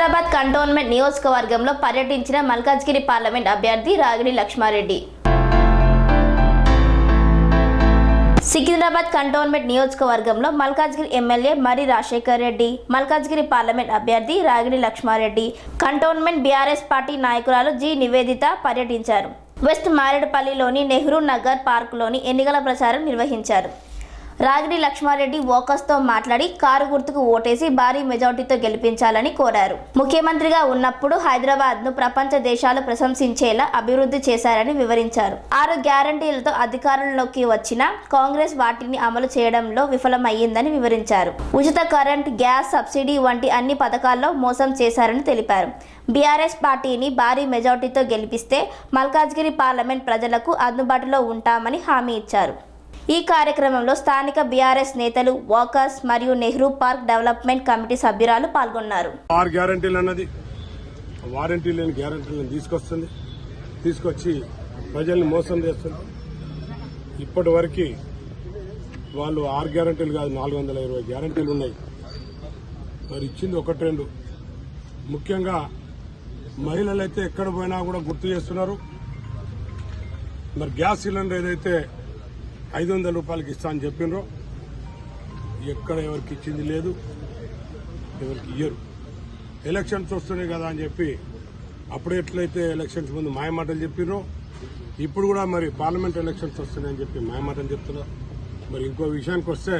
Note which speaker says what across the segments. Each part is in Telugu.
Speaker 1: సికింద్రాబాద్ కంటోన్మెంట్ నియోజకవర్గంలో పర్యటించిన మల్కాజ్గిరి పార్లమెంట్ అభ్యర్థి రాగిడి లక్ష్మారెడ్డి. సికింద్రాబాద్ కంటోన్మెంట్ నియోజకవర్గంలో మల్కాజ్గిరి ఎమ్మెల్యే మరి రాజశేఖర్ రెడ్డి, మల్కాజ్గిరి పార్లమెంట్ అభ్యర్థి Ragidi Lakshma Reddy, cantonment BRS party నాయకురాలు జి నివేదిత పర్యటించారు. వెస్ట్ మారేడుపల్లిలోని నెహ్రూ నగర్ పార్కులోని ఎన్నికల ప్రచారం నిర్వహించారు. రాగిడి లక్ష్మారెడ్డి వోకర్స్తో మాట్లాడి కారు గుర్తుకు ఓటేసి భారీ మెజార్టీతో గెలిపించాలని కోరారు. ముఖ్యమంత్రిగా ఉన్నప్పుడు హైదరాబాద్ను ప్రపంచ దేశాలు ప్రశంసించేలా అభివృద్ధి చేశారని వివరించారు. 6 గ్యారంటీలతో అధికారంలోకి వచ్చిన కాంగ్రెస్ వాటిని అమలు చేయడంలో విఫలమయ్యిందని వివరించారు. ఉచిత కరెంట్, గ్యాస్ సబ్సిడీ వంటి అన్ని పథకాల్లో మోసం చేశారని తెలిపారు. బీఆర్ఎస్ పార్టీని భారీ మెజార్టీతో గెలిపిస్తే మల్కాజ్గిరి పార్లమెంట్ ప్రజలకు అందుబాటులో ఉంటామని హామీ ఇచ్చారు. ఈ కార్యక్రమంలో స్థానిక బీఆర్ఎస్ నేతలు, వాకర్స్ మరియు నెహ్రూ పార్క్ డెవలప్మెంట్ కమిటీ సభ్యురాలు పాల్గొన్నారు.
Speaker 2: 6 గ్యారంటీలు అన్నది వారంటీ లేని గ్యారంటీలను తీసుకొచ్చి ప్రజల్ని మోసం చేస్తుంది. ఇప్పటి వరకు వాళ్ళు 6 గ్యారంటీలు కాదు, 420 గ్యారంటీలు ఉన్నాయి. మరి ఇచ్చింది 1-2. ముఖ్యంగా మహిళలైతే ఎక్కడ పోయినా కూడా గుర్తు చేస్తున్నారు. మరి గ్యాస్ సిలిండర్ ఏదైతే 500 రూపాయలకి ఇస్తా అని చెప్పినరో ఎక్కడ ఎవరికి ఇచ్చింది లేదు, ఎవరికి ఇయ్యరు. ఎలక్షన్స్ వస్తున్నాయి కదా అని చెప్పి అప్పుడు ఎట్లయితే ఎలక్షన్స్ ముందు మాయమాటలు చెప్పినరో ఇప్పుడు కూడా మరి పార్లమెంట్ ఎలక్షన్స్ వస్తున్నాయని చెప్పి మాయమాటలు చెప్తున్నారు. మరి ఇంకో విషయానికి వస్తే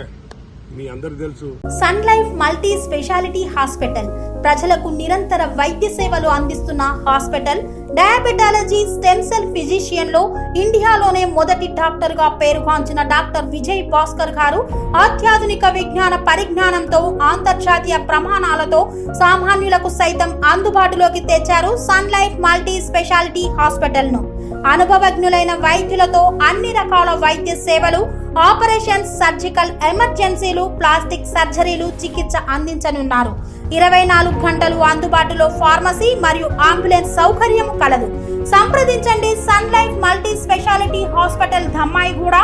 Speaker 2: మీ అందరికి తెలుసు,
Speaker 3: Sun Life multi speciality hospital ప్రజలకు నిరంతర వైద్య సేవలు అందిస్తున్న hospital. Diabetology, stem cell physician లో ఇండియాలోనే మొదటి డాక్టర్ గా పేరుగాంచిన డాక్టర్ విజయ్ భాస్కర్ గారు అత్యాధునిక విజ్ఞాన పరిజ్ఞానంతో అంతర్జాతీయ ప్రమాణాలతో సామాన్యులకు సైతం అందుబాటులోకి తెచ్చారు Sun Life multi speciality hospital ను. అనుభవజ్ఞులైన వైద్యులతో అన్ని రకాల వైద్య సేవలు, ఆపరేషన్స్, సర్జికల్ ఎమర్జెన్సీలు, ప్లాస్టిక్ సర్జరీలు, చికిత్స అందించనున్నారు. 24 గంటలు అందుబాటులో ఫార్మసీ మరియు అంబులెన్స్ సౌకర్యం కలదు. సంప్రదించండి Sun Life multi speciality hospital, Dhammaiguda.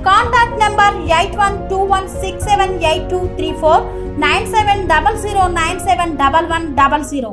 Speaker 3: Contact number 8121678234, 9700971100.